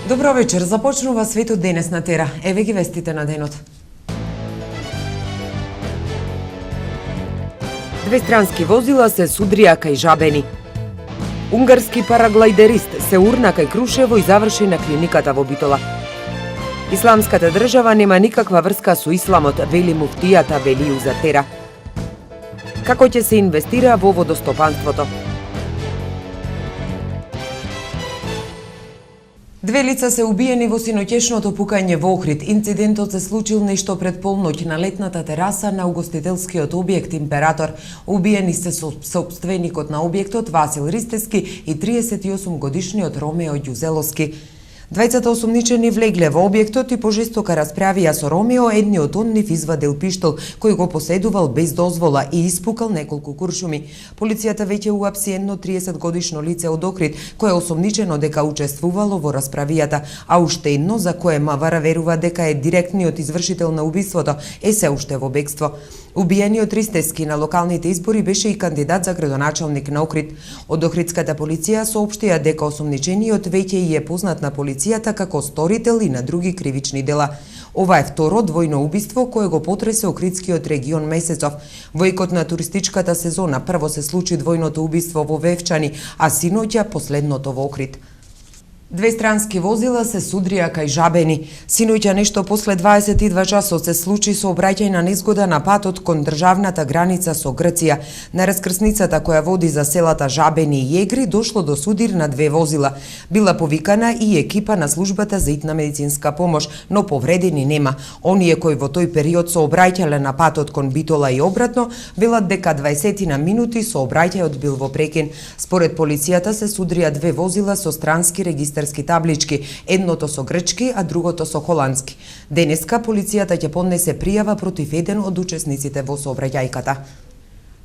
Добро вечер, започнува светот денес на Тера. Еве ги вестите на денот. Две странски возила се судрија кај Жабени. Унгарски параглайдерист се урна кај Крушево и заврши на клиниката во Битола. Исламската држава нема никаква врска со исламот, вели муфтијата Велију за Тера. Како ќе се инвестира во водостопанството? Две лица се убиени во синоќешното пукање во Охрид. Инцидентот се случил нешто пред полноќ на летната тераса на угостителскиот објект Император. Убиени се сопственикот на објектот Васил Ристески и 38 годишниот Ромео Ѓузеловски. Двајцата осумничени влегле во објектот и пожестока расправија со Ромео, едниот од нив извадил пиштол кој го поседувал без дозвола и испукал неколку куршуми. Полицијата веќе уапси едно 30 годишно лице од Охрид кое е осумничено дека учествувало во расправијата, а уште едно за кое МВР верува дека е директниот извршител на убиството е се уште во бегство. Убиениот Ристески на локалните избори беше и кандидат за градоначалник на Охрид. Од Охридската полиција соопштија дека осумничениот веќе и е познат на полицијата како сторител и на други кривични дела. Ова е второ двојно убиство кое го потресе Охридскиот регион месецов. Во екот на туристичката сезона прво се случи двојното убиство во Вевчани, а синоќа последното во Охрид. Две странски возила се судрија кај Жабени. Синоќа нешто после 22 часот се случи сообраќајна незгода на патот кон државната граница со Грција. На раскрсницата која води за селата Жабени и Егри дошло до судир на две возила. Била повикана и екипа на службата за итна медицинска помош, но повредени нема. Оние кои во тој период сообраќале на патот кон Битола и обратно, велат дека 20 на минути сообраќајот бил во прекин. Според полицијата се судрија две возила со странски регистарски таблички, едното со грчки, а другото со холандски. Денеска полицијата ќе поднесе пријава против еден од учесниците во сообраќајката.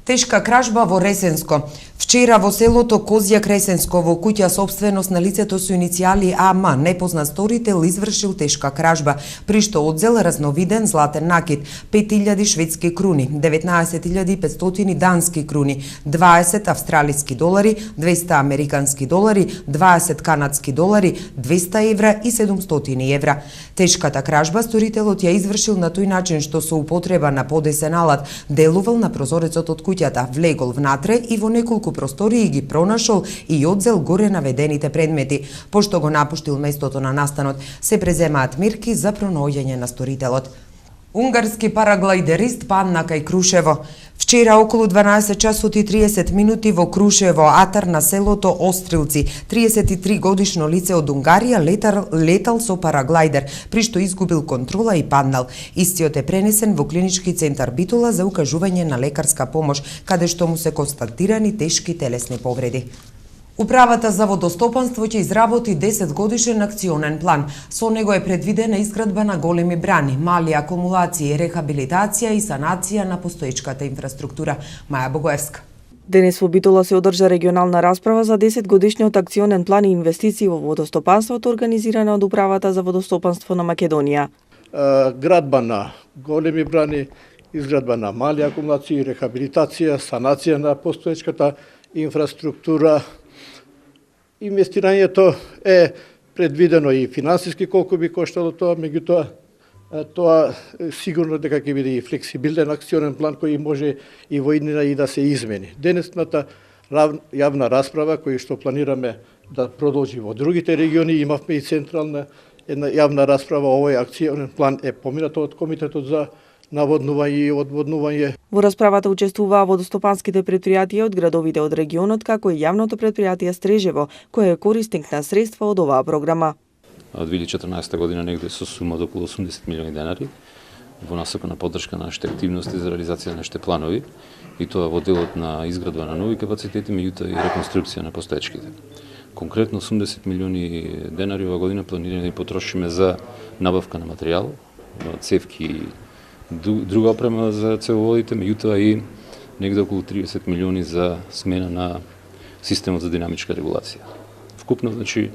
Тешка кражба во Ресенско. Вчера во селото Козјак Ресенско во куќа собственост на лицето со иницијали АМ, непознат сторител извршил тешка кражба, при што одзел разновиден златен накид, 5000 шведски круни, 19500 дански круни, 20 австралиски долари, 200 американски долари, 20 канадски долари, 200 евра и 700 евра. Тешката кражба сторителот ја извршил на тој начин што со употреба на подесен алат делувал на прозорецот од куќата, влегол внатре и во неколку простории ги пронашол и одзел горе наведените предмети. Пошто го напуштил местото на настанот, се преземаат мерки за пронаоѓање на сторителот. Унгарски параглайдерист падна кај Крушево. Вчера околу 12 часот и 30 минути во Крушево, атар на селото Острилци, 33 годишно лице од Унгарија летал со параглайдер, при што изгубил контрола и паднал. Истиот е пренесен во клинички центар Битола за укажување на лекарска помош, каде што му се констатирани тешки телесни повреди. Управата за водостопанство ќе изработи 10 годишен акционен план. Со него е предвидена изградба на големи брани, мали акумулации, рехабилитација и санација на постоечката инфраструктура. Маја Богоевска. Денес во Битола се одржа регионална расправа за 10 годишниот акционен план и инвестиции во водостопанството организирана од Управата за водостопанство на Македонија. Градба на големи брани, изградба на мали акумулации, рехабилитација, санација на постоечката инфраструктура. Инвестирањето е предвидено и финансиски колку би коштало тоа, меѓутоа тоа сигурно дека ќе биде и флексибилен акционен план кој може и во иднина и да се измени. Денесната јавна расправа која што планираме да продолжи во другите региони, имавме и централна една јавна расправа, овој акционен план е поминато од Комитетот за наводнување и одводнување. Во расправата учествуваа водостопанските претпријатија од градовите од регионот, како и јавното претпријатие Стрежево, кое е корисник на средства од оваа програма. Од 2014 година негде со сума до околу 80 милиони денари во насока на поддршка на нашите активности за реализација на нашите планови, и тоа во делот на изградба на нови капацитети, меѓутоа и реконструкција на постоечките. Конкретно 80 милиони денари ова година планираме да потрошиме за набавка на материјал, цевки и друга опрема за цевоводите, меѓутоа и негде околу 30 милиони за смена на системот за динамичка регулација. Вкупно, значи,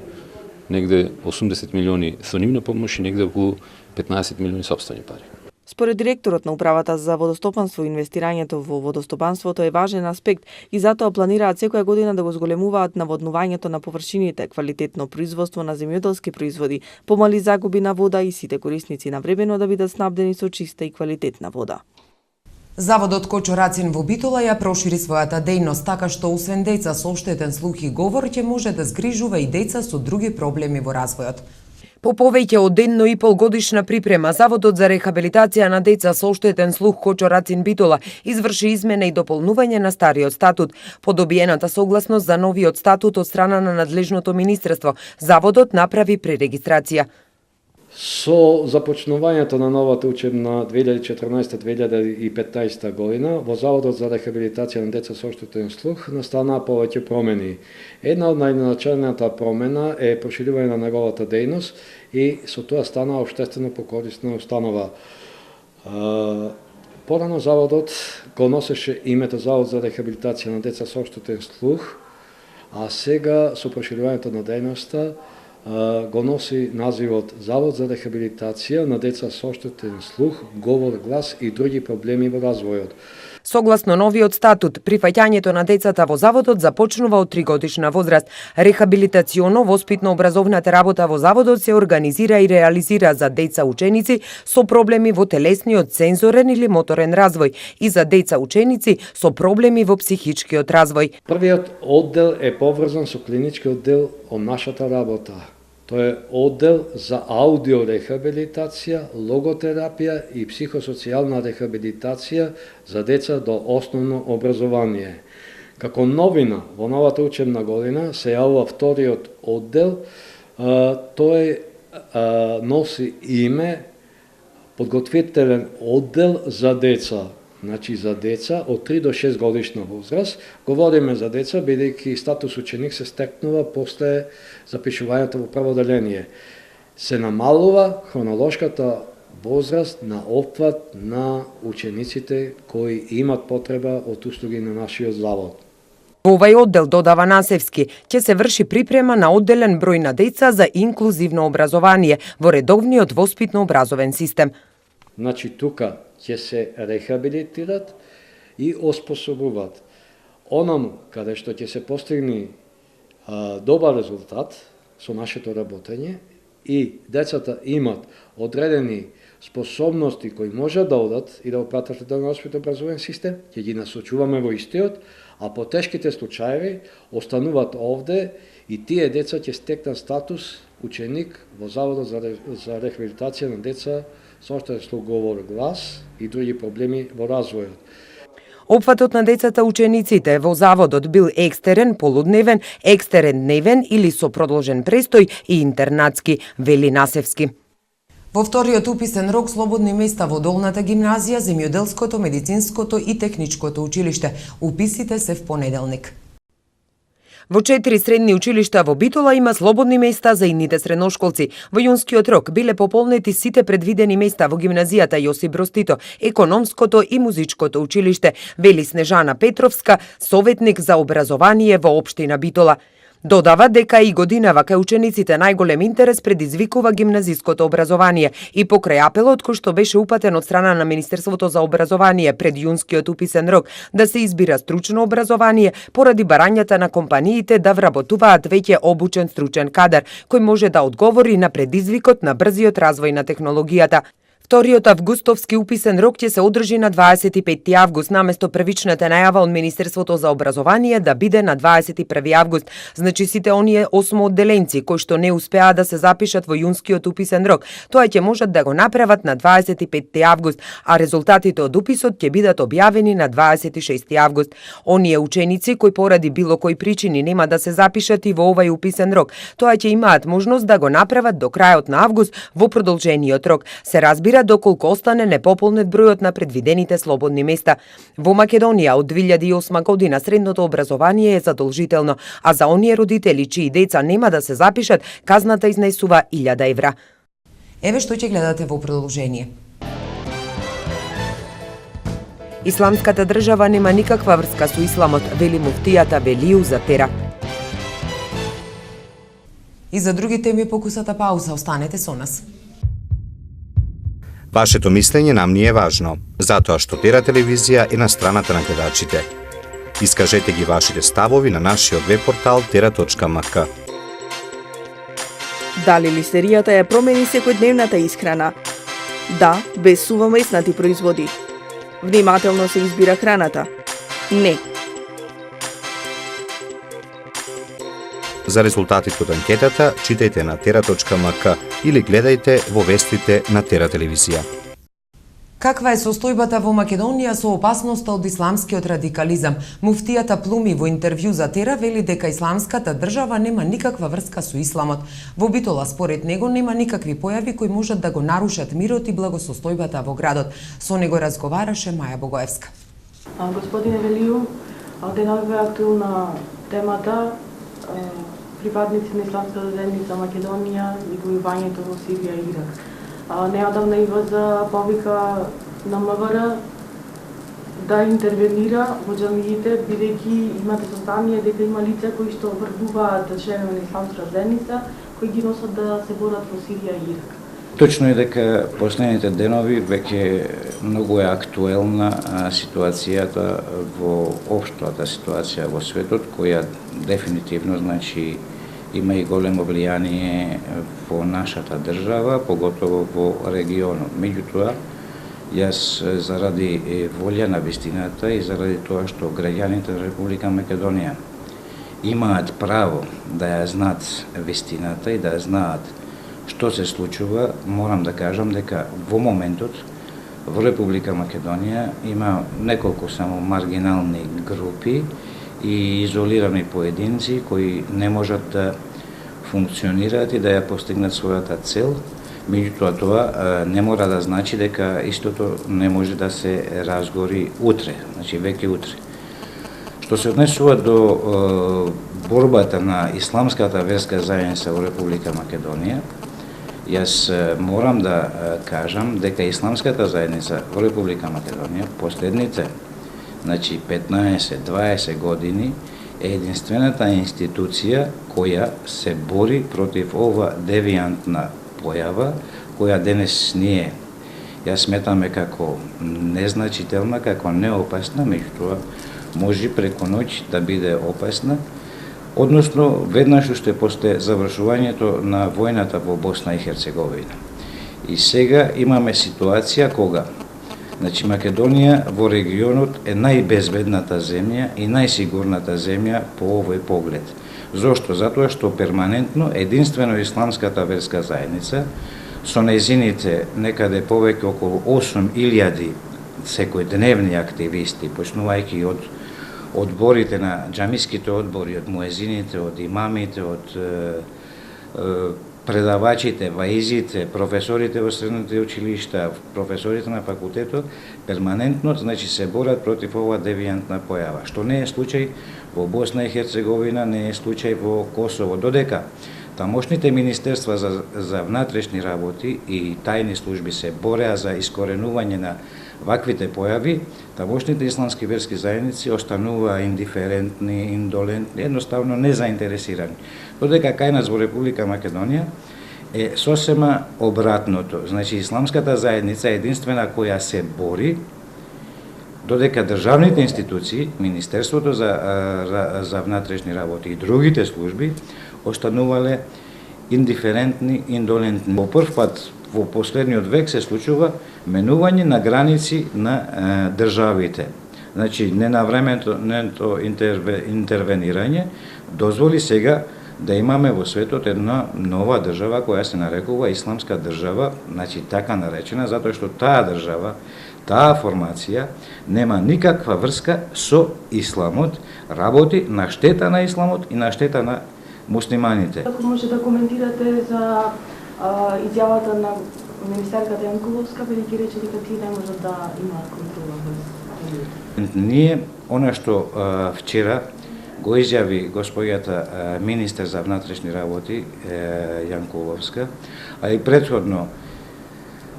негде 80 милиони со нивна помош и негде околу 15 милиони сопствени пари. Според директорот на управата за водостопанство, инвестирањето во водостопанството е важен аспект и затоа планираат секоја година да го зголемуваат наводнувањето на површините, квалитетно производство на земјоделски производи, помали загуби на вода и сите корисници навремено да бидат снабдени со чиста и квалитетна вода. Заводот Кочо Рацин во Битола ја прошири својата дејност, така што освен деца со оштетен слух и говор ќе може да згрижува и деца со други проблеми во развојот. По повеќе од едно и пол годишна припрема, Заводот за рехабилитација на деца со оштетен слух Кочо Рацин Битола изврши измена и дополнување на стариот статут. По добиената согласност за новиот статут од страна на надлежното министерство, Заводот направи пререгистрација. Со започнувањето на новата учебна 2014-2015 година во Заводот за рехабилитација на деца со оштетен слух настанаа повеќе промени. Една од најначалната промена е проширување на неговата дејност и со тоа станаа општествено покорисна установа. Порано Заводот го носеше името Завод за рехабилитација на деца со оштетен слух, а сега со проширувањето на дејноста го носи називот Завод за рехабилитација на деца со оштетен слух, говор, глас и други проблеми во развојот. Согласно новиот статут, прифаќањето на децата во Заводот започнува од 3-годишна возраст. Рехабилитационо-воспитно-образовната работа во Заводот се организира и реализира за деца ученици со проблеми во телесниот, сензорен или моторен развој и за деца ученици со проблеми во психичкиот развој. Првиот оддел е поврзан со клиничкиот дел од нашата работа. Тоа е оддел за аудиорехабилитација, логотерапија и психосоцијална рехабилитација за деца до основно образование. Како новина во новата учебна година се јавува вториот оддел, тој носи име подготвителен оддел за деца. Значи за деца од 3 до 6 годишна возраст. Говориме за деца, бидејќи статус ученик се стекнува после запишувањето во прво одделение. Се намалува хронолошката возраст на опфат на учениците кои имат потреба од услуги на нашиот завод. Во овај оддел, додава Насевски, ќе се врши припрема на одделен број на деца за инклузивно образование во редовниот воспитно-образовен систем. Значи тука ќе се рехабилитират и оспособуваат онаму каде што ќе се постигне добар резултат со нашето работење и децата имат одредени способности кои можат да одат и да опратат до воспитно-образовен систем, ќе ги насочуваме во истиот, а по тешките случаеви остануваат овде и тие деца ќе стекнат статус ученик во Заводот за рехабилитација на деца со оштетен слух, говор, глас и други проблеми во развојот. Опфатот на децата учениците во Заводот бил екстерен, полудневен, екстерен дневен или со продолжен престој и интернатски, вели Насевски. Во вториот уписен рок слободни места во Долната гимназија, Земјоделското, Медицинското и Техничкото училиште. Уписите се в понеделник. Во 4 средни училишта во Битола има слободни места за идните средношколци. Во јунскиот рок биле пополнети сите предвидени места во гимназијата Јосип Брз Тито, Економското и Музичкото училиште, вели Снежана Петровска, советник за образование во општина Битола. Додава дека и годинава кај учениците најголем интерес предизвикува гимназиското образование и покрај апелот кој што беше упатен од страна на Министерството за образование пред јунскиот уписен рок да се избира стручно образование поради барањата на компаниите да вработуваат веќе обучен стручен кадар кој може да одговори на предизвикот на брзиот развој на технологијата. Вториот августовски уписен рок ќе се одржи на 25 август, наместо првичната најава од Министерството за образование да биде на 21 август. Значи сите оние 8 одделенци кои што не успеа да се запишат во јунскиот уписен рок, тоа ќе можат да го направат на 25 август, а резултатите од уписот ќе бидат објавени на 26 август. Оние ученици кои поради било кои причини нема да се запишат и во овај уписен рок, тоа ќе имаат можност да го направат до крајот на август во продолжениот рок. Се разбира доколку остане непополнет бројот на предвидените слободни места. Во Македонија од 2008 година средното образование е задолжително, а за оние родители чии деца нема да се запишат, казната изнесува 1000 евра. Еве што ќе гледате во продолжение. Исламската држава нема никаква врска со исламот, вели муфтијата Велију Затера. И за други теми покусата пауза, останете со нас. Вашето мислење нам ни е важно, затоа што Тера телевизија е на страната на гледачите. Искажете ги вашите ставови на нашиот веб-портал tera.mk. Дали листеријата ја промени секојдневната исхрана? Да, без сува меснати производи. Внимателно се избира храната? Не. За резултатите од анкетата читајте на tera.mk или гледајте во вестите на Тера телевизија. Каква е состојбата во Македонија со опасноста од исламскиот радикализам? Муфтијата Плуми во интервју за Тера вели дека исламската држава нема никаква врска со исламот. Во Битола, според него, нема никакви појави кои можат да го нарушат мирот и благосостојбата во градот. Со него разговараше Маја Богоевска. Господине Велију, деновиве актуелна темата припадници на исламската заедница Македонија и војувањето во Сирија и Ирак. Неодамна ИВЗ повика на МВР да интервенира во џамиите, бидејќи имате сознание дека има лица кои што врбуваат членови на исламската заедница, кои ги носат да се борат во Сирија и Ирак. Точно е дека последните денови веќе многу е актуелна ситуацијата во општата ситуација во светот, која дефинитивно значи има и големо влијание во нашата држава, поготово во регионот. Меѓутоа, јас заради волја на вистината и заради тоа што граѓаните на Република Македонија имаат право да ја знаат вистината и да ја знаат што се случува, морам да кажам дека во моментот во Република Македонија има неколку само маргинални групи и изолирани поединци кои не можат да функционираат и да ја постигнат својата цел. Меѓутоа тоа не мора да значи дека истото не може да се разгори утре, значи веќе утре. Што се однесува до борбата на исламската верска заедница во Република Македонија, јас морам да кажам дека исламската заедница во Република Македонија последните 15-20 години е единствената институција која се бори против ова девијантна појава, која денес ние ја сметаме како незначителна, како неопасна, меѓутоа може преку ноќ да биде опасна, односно веднаш уште после завршувањето на војната во Босна и Херцеговина. И сега имаме ситуација кога Македонија во регионот е најбезбедната земја и најсигурната земја по овој поглед. Зошто? Затоа што перманентно единствено исламската верска заедница со нејзините некаде повеќе околу 8.000 секојдневни активисти, почнувајќи од одборите на џамиските одбори, од муезините, од имамите, од предавачите, ваизите, професорите во средните училишта, професорите на факултетот, перманентно се борат против ова девијантна појава, што не е случај во Босна и Херцеговина, не е случај во Косово, додека тамошните министерства за внатрешни работи и тајни служби се бореа за искоренување на ваквите појави, тамошните исламски верски заедници остануваа индиферентни, индолентни, едноставно незаинтересирани. Додека кај нас во Република Македонија е сосема обратното. Значи, исламската заедница е единствена која се бори, додека државните институции, Министерството за внатрешни работи и другите служби останувале индиферентни, индолентни. По прв пат во последниот век се случува менување на граници на државите. Значи, ненавременото интервенирање дозволи сега да имаме во светот една нова држава која се нарекува исламска држава, значи така наречена, затоа што таа држава, таа формација нема никаква врска со исламот, работи на штета на исламот и на штета на муслиманите. Ако може да коментирате за изјавата на министерката Јанкуловска, бидејќи рече дека тие не можат да имаат контрола врз ние, она што вчера го изјави господјата министер за внатрешни работи Јанкуловска, а и претходно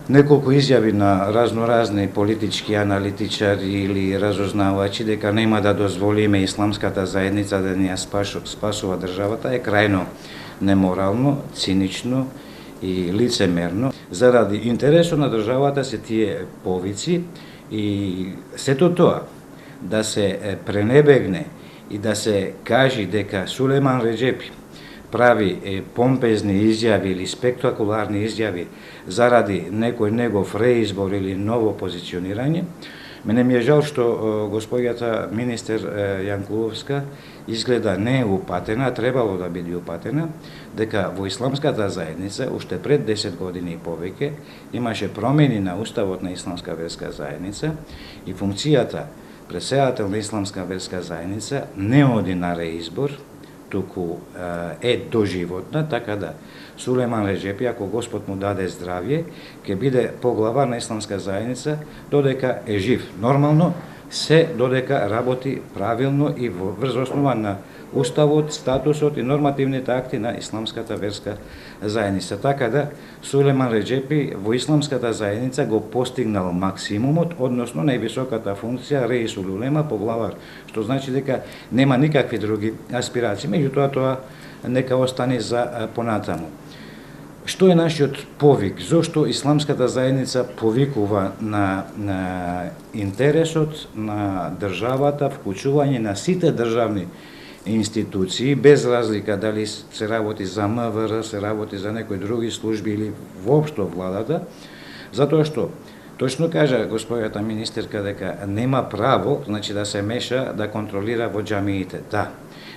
неколку изјави на разноразни политички аналитичари или разузнавачи дека нема да дозволиме исламската заедница да ни ја спасува државата е крајно неморално, цинично и лицемерно. заради интересот на државата се тие повици и сето тоа да се пренебегне и да се кажи дека Сулейман Реджепи прави помпезни изјави или спектакуларни изјави заради некој негов реизбор или ново позиционирање. Мене ми е жал што господјата министер Јанкуловска изгледа не е упатена, требало да биде упатена, дека во исламската заедница уште пред 10 години и повеќе имаше промени на уставот на Исламска верска заедница и функцијата председател на Исламска верска заедница не оди на реизбор, туку е доживотна, така да Сулейман Реджепи, ако Господ му даде здравје, ќе биде поглавар на Исламска заедница додека е жив. Нормално, се додека работи правилно и врз основа на уставот, статусот и нормативните акти на Исламската верска заедница. Така да Сулейман Реджепи во Исламската заедница го постигнал максимумот, односно највисоката функција реисул улема, поглавар, што значи дека нема никакви други аспирации. Меѓутоа тоа нека остане за понатаму. Што е нашиот повик? Зошто Исламската заедница повикува на интересот на државата, вклучување на сите државни институции, без разлика дали се работи за МВР, се работи за некои други служби или воопшто владата, затоа што точно кажа господјата министерка дека нема право, значи да се меша, да контролира во џамиите. Да,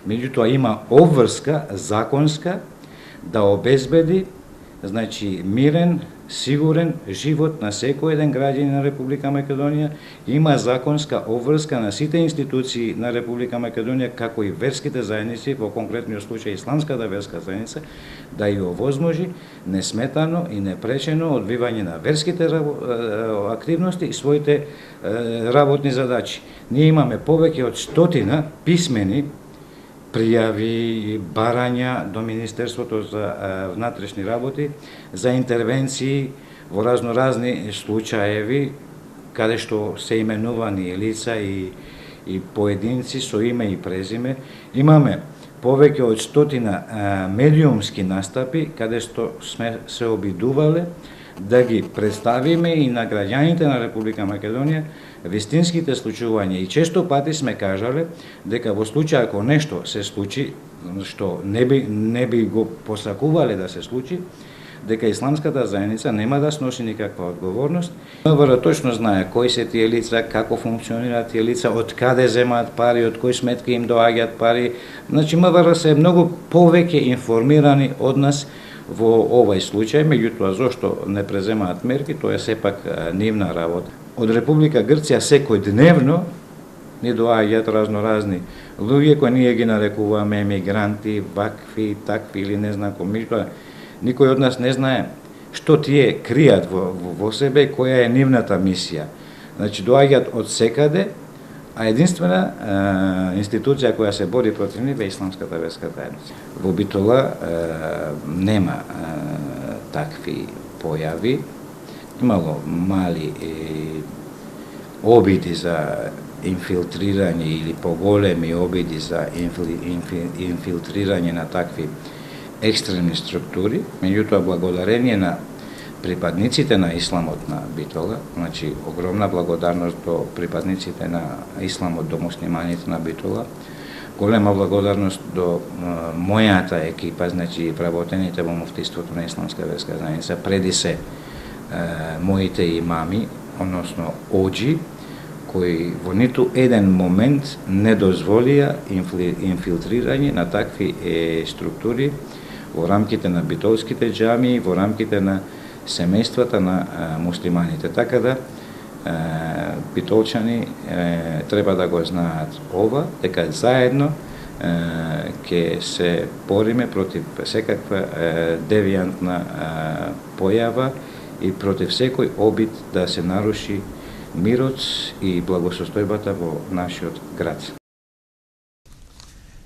меѓутоа има обврска законска да обезбеди значи мирен, сигурен живот на секој еден граѓанин на Република Македонија, има законска обврска на сите институции на Република Македонија, како и верските заедници, во конкретниот случај Исламската верска заедница, да ја овозможи несметано и непречено одвивање на верските активности и своите работни задачи. Ние имаме повеќе од 100 писмени пријави и барања до Министерството за внатрешни работи за интервенции во разноразни случаеви каде што се именувани лица и поединци со име и презиме. Имаме повеќе од 100 медиумски настапи каде што сме се обидувале да ги представиме и на граѓаните на Република Македонија вистинските случувања. И често пати сме кажале дека во случај ако нешто се случи, што не би го посакувале да се случи, дека Исламската заедница нема да сноси никаква одговорност. МВР точно знае кои се тие лица, како функционираат тие лица, од каде земаат пари, од кои сметки им доаѓаат пари. Значи МВР се многу повеќе информирани од нас во овој случај, меѓутоа зошто не преземаат мерки, тоа е сепак нивна работа. Од Република Грција секојдневно ни доаѓаат разноразни луѓе кои ние ги нарекуваме емигранти, вакви, такви или не знам кој, меѓутоа никој од нас не знае што тие кријат во себе, која е нивната мисија. Значи доаѓаат од секаде, а единствена институција која се бори против нив е Исламската верска заедница. Во Битола нема такви појави. Имало мали обиди за инфилтрирање или поголеми обиди за инфилтрирање на такви екстремни структури, меѓутоа благодарение на припадниците на исламот на Битола, значи огромна благодарност до припадниците на исламот, до муслиманите на Битола, голема благодарност до мојата екипа, значи вработените во муфтиството на Исламска верска заедница, преди се моите имами, односно оџи, кои во ниту еден момент не дозволија инфилтрирање на такви структури во рамките на битолските џамии, во рамките на семејствата на муслиманите. Така да битолчани треба да го знаат ова, дека заедно ќе се бориме против секаква девијантна појава и против секој обид да се наруши мирот и благосостојбата во нашиот град.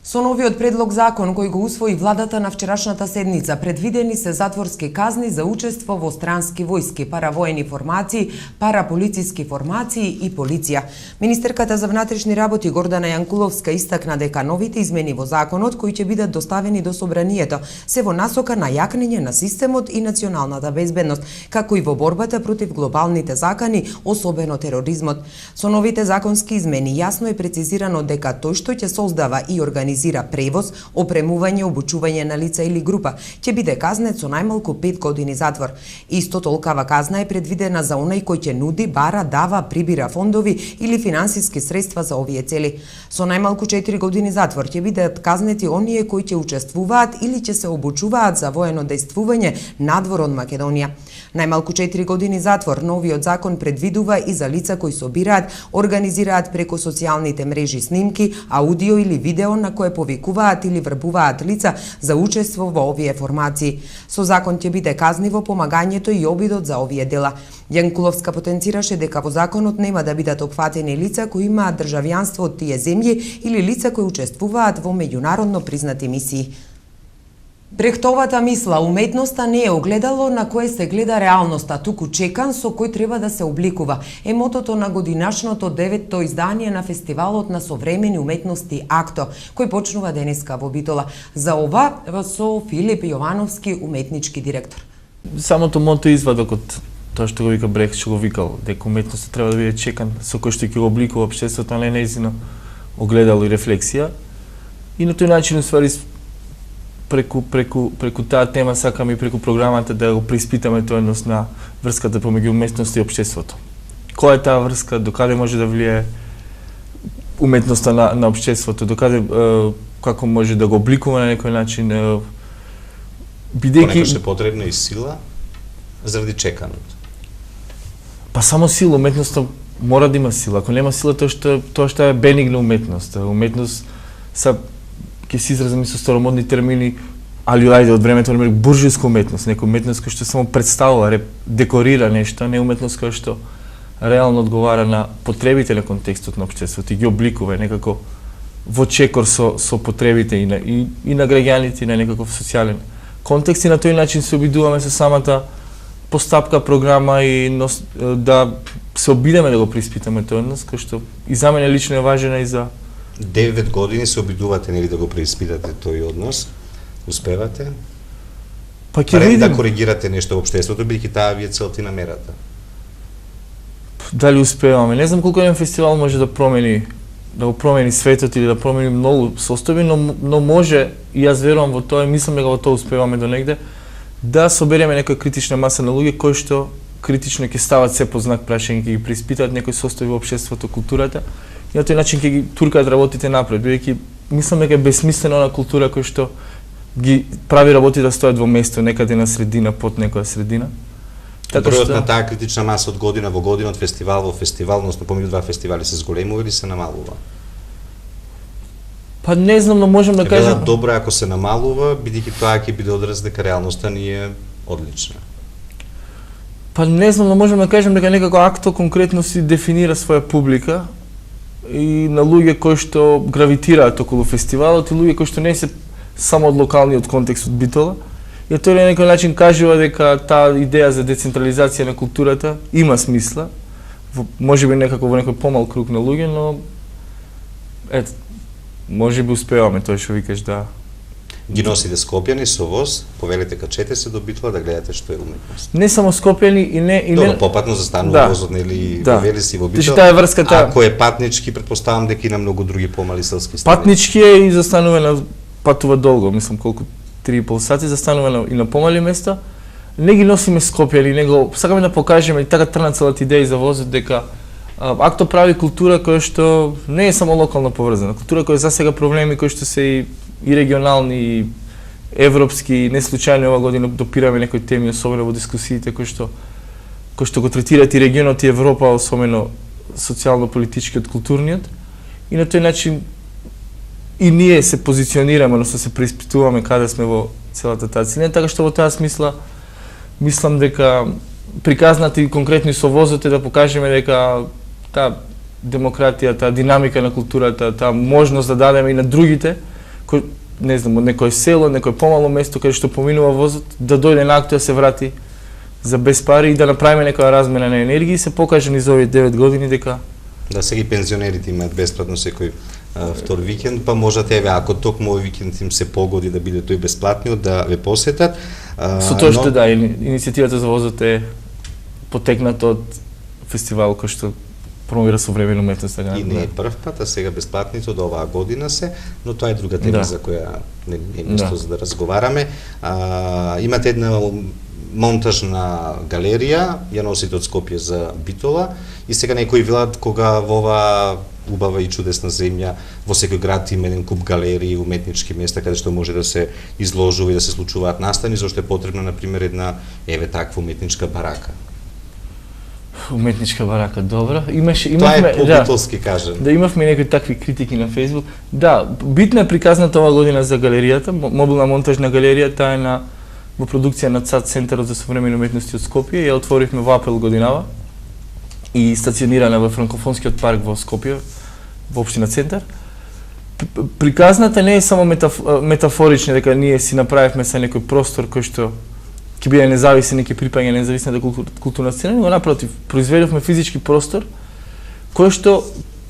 Со новиот предлог закон кој го усвои владата на вчерашната седница, предвидени се затворски казни за учество во странски војски, паравоени формации, параполициски формации и полиција. Министерката за внатрешни работи Гордана Јанкуловска истакна дека новите измени во законот кои ќе бидат доставени до собранието се во насока на јакнење на системот и националната безбедност, како и во борбата против глобалните закани, особено тероризмот. Со новите законски измени јасно е прецизирано дека тој што ќе создава и организира превоз, опремување, обучување на лица или група, ќе биде казнет со најмалку 5 години затвор. Исто толкава казна е предвидена за онај кој ќе нуди, бара, дава, прибира фондови или финансиски средства за овие цели. Со најмалку 4 години затвор ќе бидат казнети оние кои ќе учествуваат или ќе се обучуваат за воено дејствување надвор од Македонија. Најмалку 4 години затвор новиот закон предвидува и за лица кои собираат, организираат преку социјалните мрежи снимки, аудио или видео на кое повикуваат или врбуваат лица за учество во овие формации. Со закон ќе биде казниво помагањето и обидот за овие дела. Јанкуловска потенцираше дека во законот нема да бидат опфатени лица кои имаат државјанство од тие земји или лица кои учествуваат во меѓународно признати мисии. Брехтовата мисла, уметноста не е огледало на кое се гледа реалноста, туку чекан со кој треба да се обликува. Е мотото на годинашното 9-то издание на фестивалот на современи уметности АКТО, кој почнува денеска во Битола. За ова со Филип Јовановски, уметнички директор. Самото мото извадок од тоа што го вика Брех, што го викал, дека уметноста треба да биде чекан со кој што ќе го обликува општеството, а не нејзино огледало и рефлексија. И на тој начин, уствари, преку таа тема сакаме и преку програмата да го преиспитаме тој однос на врската помеѓу уметноста и општеството. Која е таа врска, докаде може да влие уметноста на општеството, докаде како може да го обликува на некој начин, бидејќи понекогаш е потребна и сила заради чеканото. Па само сила, уметноста мора да има сила. Ако нема сила, тоа што е бенигна уметност. Уметност ќе се изразам и со старомодни термини, али ајде од времето на буржујска уметност, некоја уметност која што само представува, декорира нешто, не уметност која што реално одговара на потребите на контекстот на општеството и ги обликува некако во чекор со потребите и на граѓаните, и на некаков социјален контекст, и на тој начин се обидуваме со самата постапка, програма и да се обидеме да го преиспитаме тој однос, кој што и за мене лично е важен и за 9 години се обидувате нели да го преиспитате тој однос? Успевате? Па ќе видим да коригирате нешто во општеството, бидејќи таа ви е целта и намерата. Дали успеваме? Не знам колку еден фестивал може да го промени светот или да промени многу состојби, но може, и јас верувам во тоа, и мислам дека во тоа успеваме до негде, да собереме некоја критична маса на луѓе кои што критично ќе стават се по знак прашање, ќе ги преиспитаат некои состојби во општеството, културата, и на тој начин ќе ги туркаат работите напред, бидејќи мислам дека е бесмислена она култура која што ги прави работи да стојат во место некаде на средина, под некоја средина. Бројот на таа критична маса од година во година, од фестивал во фестивал, односно помеѓу два фестивали се зголемува или се намалува? Па не знам, но можам да кажам добро ако се намалува, бидејќи тоа ќе биде одраз дека реалноста ни е одлична. Па не знам, но можам да кажам дека некако АКТО конкретно си дефинира своја публика и на луѓе кои што гравитираат околу фестивалот и луѓе кои што не се само од локалниот контекст од Битола. И тој на некој начин кажува дека таа идеја за децентрализација на културата има смисла, можеби некако во некој помал круг на луѓе, но ето, можеби успеваме тоа што викаш да ги носите скопјани со воз, повелете качете се до Битола да гледате што е уметност. Не само скопјани и не Добро, попатно застанува возот, нели, вели си во Битола. Таа е врската. Ако е патнички, претпоставам дека има многу други помали селски станици. Патнички е и застанува патува долго, мислам колку 3,5 сати, застанува и на помали места. Не ги носиме скопјани, него сакаме да покажеме и така тргна целата идеја за возот дека АКТО прави култура која што не е само локално поврзана, култура која засега проблеми кои што се и регионални, и европски, не случајно ова година допираме некои теми, особено во дискусиите кои што го третираат и регионот и Европа, особено социјално-политичкиот, културниот. И на тој начин и ние се позиционираме, односно се преиспитуваме каде сме во целата таа целина, така што во таа смисла мислам дека приказнати конкретно со возот е да покажеме дека таа демократија, таа динамика на културата, таа можност да дадеме и на другите не знам, од некој село, некој помало место каде што поминува возот, да дојде на акт да се врати за без пари и да направиме некоја размена на енергија и се покаже низ овие 9 години дека да сега и пензионерите имаат бесплатно секој втор викенд, па можат еве ако токму овој викенд им се погоди да биде тој бесплатниот да ве посетат. Со тоа што да, иницијативата за возот е потекната од фестивал кој што промовира современа уметност. И не е прв пат, а сега бесплатните од оваа година се, но тоа е друга тема за која не е место за да разговараме. Имате една монтажна галерија, ја носите од Скопје за Битола и сега некои велат кога во оваа убава и чудесна земја, во секој град има еден куп галерии, уметнички места каде што може да се изложува и да се случуваат настани, зашто е потребна например една еве таква уметничка барака. Уметничка барака, добро. Имавме тоа е по-битолски кажано. Да, имавме некои такви критики на Facebook. Да, битна е приказната оваа година за галеријата, мобилна монтажна галерија, таа е во продукција на ЦАД Центарот за современи уметности од Скопје, ја отворивме во април годинава и стационирана во Франкофонскиот парк во Скопје, во општина Центар. Приказната не е само метафорична, дека ние си направивме са некој простор кој што ќе биде независен и ќе припаѓа независната културна сцена, но напротив, произведовме физички простор кој што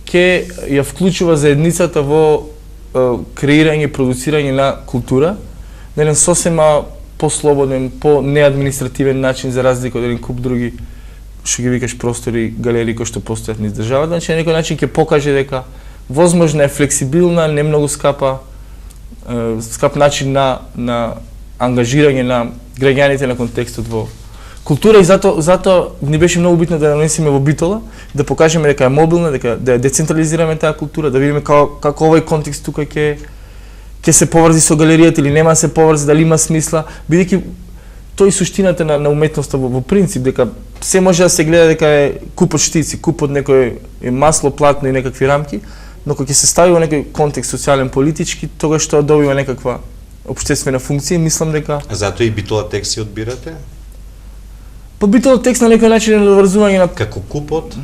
ќе ја вклучува заедницата во креирање и продуцирање на култура на еден сосема послободен, по-неадминистративен начин за разлика од еден куп други што ги викаш простори, галерии кои што постојат низ државата, значи на некој начин ќе покаже дека возможна е флексибилна, не многу скап начин на ангажирање на граѓаните на контекстот во култура и затоа ни беше многу битно да донесеме во Битола, да покажеме дека е мобилна, дека да ја децентрализираме таа култура, да видиме како овој контекст тука ќе се поврзи со галеријата или нема да се поврзи, дали има смисла, бидејќи тој суштината на уметноста во принцип, дека се може да се гледа дека е куп од штици, куп од некој масло, платно и некакви рамки, но кога ќе се стави во некој контекст социјален, политички, тогаш тоа добива некаква општествена функција, мислам дека затоа и Битола текст си одбирате? Па Битола текст на некој начин е наврзување на како купот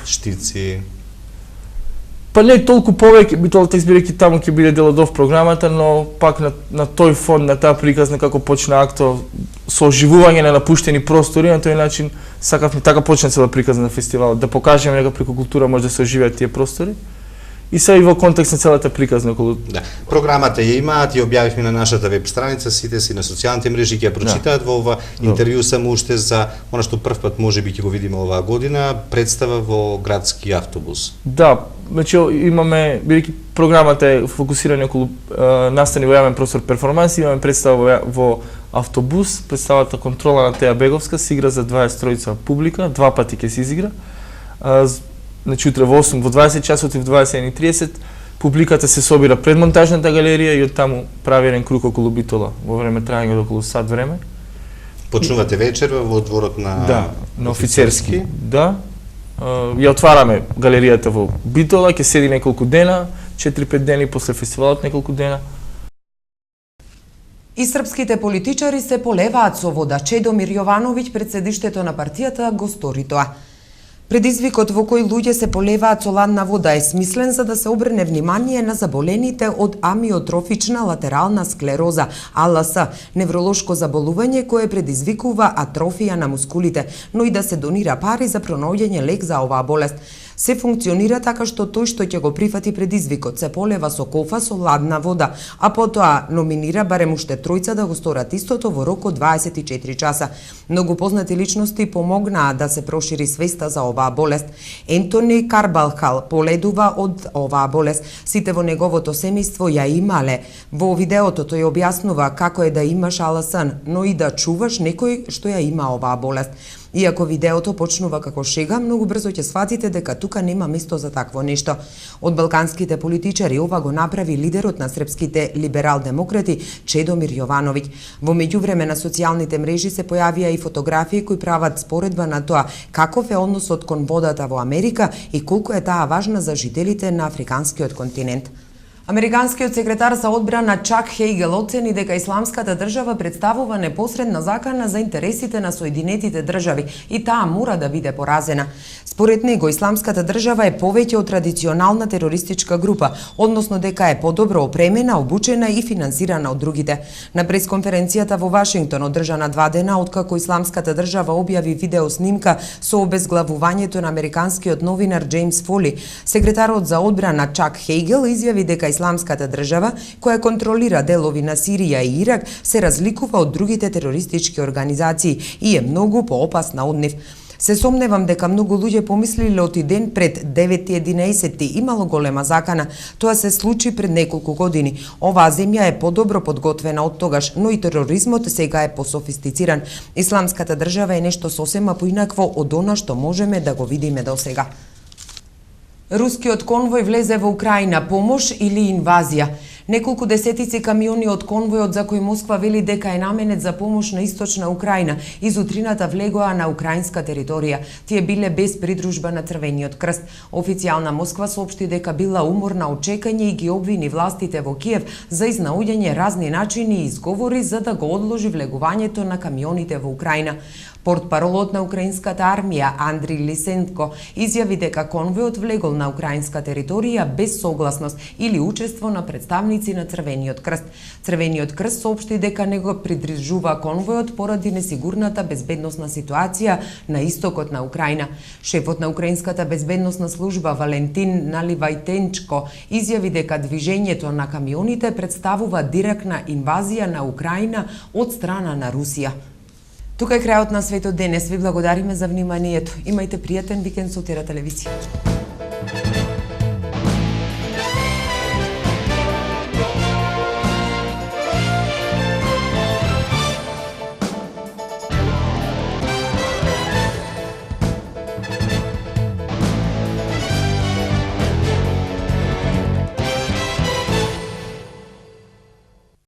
штици. Па не толку повеќе Битола текст бидејќи таму ќе биде дел од програмата, но пак на тој фон, на таа приказна како почна акто со оживување на напуштени простори, на тој начин сакавме така почна цела приказна на фестивалот, да покажеме дека преку култура може да се оживеат тие простори. И се и во контекст на целата приказна околу. Да. Програмата ја имаат, ја објавивме на нашата веб страница, сите си на социјалните мрежи ќе ја прочитаат во ова интервју само уште за она што прв пат можеби ќе го видиме оваа година, представа во градски автобус. Да, значи имаме, бидејќи програмата е фокусирана околу настани во јавен простор перформанси, имаме представа во автобус, представата контрола на Теја Беговска се игра за 23 публика, два пати ќе се изигра. Значи утре во 8, во 20 часот и во 21:30 публиката се собира пред монтажната галерија и од таму прави еден круг околу Битола во време трајање од околу сат време. Почнувате вечерва во дворот на на Офицерски. Да. Ја отвараме галеријата во Битола, ќе седи неколку дена, 4-5 дена после фестивалот неколку дена. И српските политичари се полеваат со вода. Чедомир Јовановиќ пред седиштето на партијата го стори тоа. Предизвикот во кој луѓе се полеваат со ладна вода е смислен за да се обрне внимание на заболените од амиотрофична латерална склероза, АЛС, невролошко заболување кое предизвикува атрофија на мускулите, но и да се донира пари за пронаоѓање лек за оваа болест. Се функционира така што тој што ќе го прифати предизвикот се полева со кофа со ладна вода, а потоа номинира барем уште тројца да го сторат истото во рок од 24 часа. Многу познати личности помогнаа да се прошири свеста за оваа болест. Ентони Карбалхал поледува од оваа болест. Сите во неговото семејство ја имале. Во видеото тој објаснува како е да имаш АЛС, но и да чуваш некој што ја има оваа болест. Иако видеото почнува како шега, многу брзо ќе сватите дека тука нема место за такво нешто. Од балканските политичари ова го направи лидерот на српските либерал-демократи Чедомир Јовановиќ. Во меѓувреме на социјалните мрежи се појавија и фотографии кои прават споредба на тоа каков е односот кон водата во Америка и колку е таа важна за жителите на африканскиот континент. Американскиот секретар за одбрана Чак Хейгел оцени дека Исламската држава представува непосредна закана за интересите на Соединетите држави и таа мора да биде поразена. Според него, Исламската држава е повеќе од традиционална терористичка група, односно дека е подобро опремена, обучена и финансирана од другите. На пресконференцијата во Вашингтон, одржана 2 дена откако Исламската држава објави видео снимка со обезглавувањето на американскиот новинар Джеймс Фоли, секретарот за одбрана Чак Хейгел изјави дека Исламската држава, која контролира делови на Сирија и Ирак, се разликува од другите терористички организации и е многу поопасна од нив. Се сомневам дека многу луѓе помислиле оти ден пред 9-11 имало голема закана. Тоа се случи пред неколку години. Оваа земја е подобро подготвена од тогаш, но и тероризмот сега е пософистициран. Исламската држава е нешто сосема поинакво од она што можеме да го видиме до сега. Рускиот конвој влезе во Украина, помош или инвазија? Неколку десетици камиони од конвојот за кој Москва вели дека е наменет за помош на источна Украина, из утрината влегоа на украинска територија. Тие биле без придружба на Црвениот крст. Официјална Москва соопшти дека била уморна од чекање и ги обвини властите во Киев за изнаоѓање разни начини и изговори за да го одложи влегувањето на камионите во Украина. Портпаролот на украинската армија Андрий Лисенко изјави дека конвојот влегол на украинска територија без согласност или учество на представници на Црвениот крст. Црвениот крст соопшти дека не го придржува конвојот поради несигурната безбедносна ситуација на истокот на Украина. Шефот на украинската безбедносна служба Валентин Наливајтенчко изјави дека движењето на камионите представува директна инвазија на Украина од страна на Русија. Тука е крајот на светот денес. Ви благодариме за вниманието. Имајте пријатен викенд со Тера телевизија.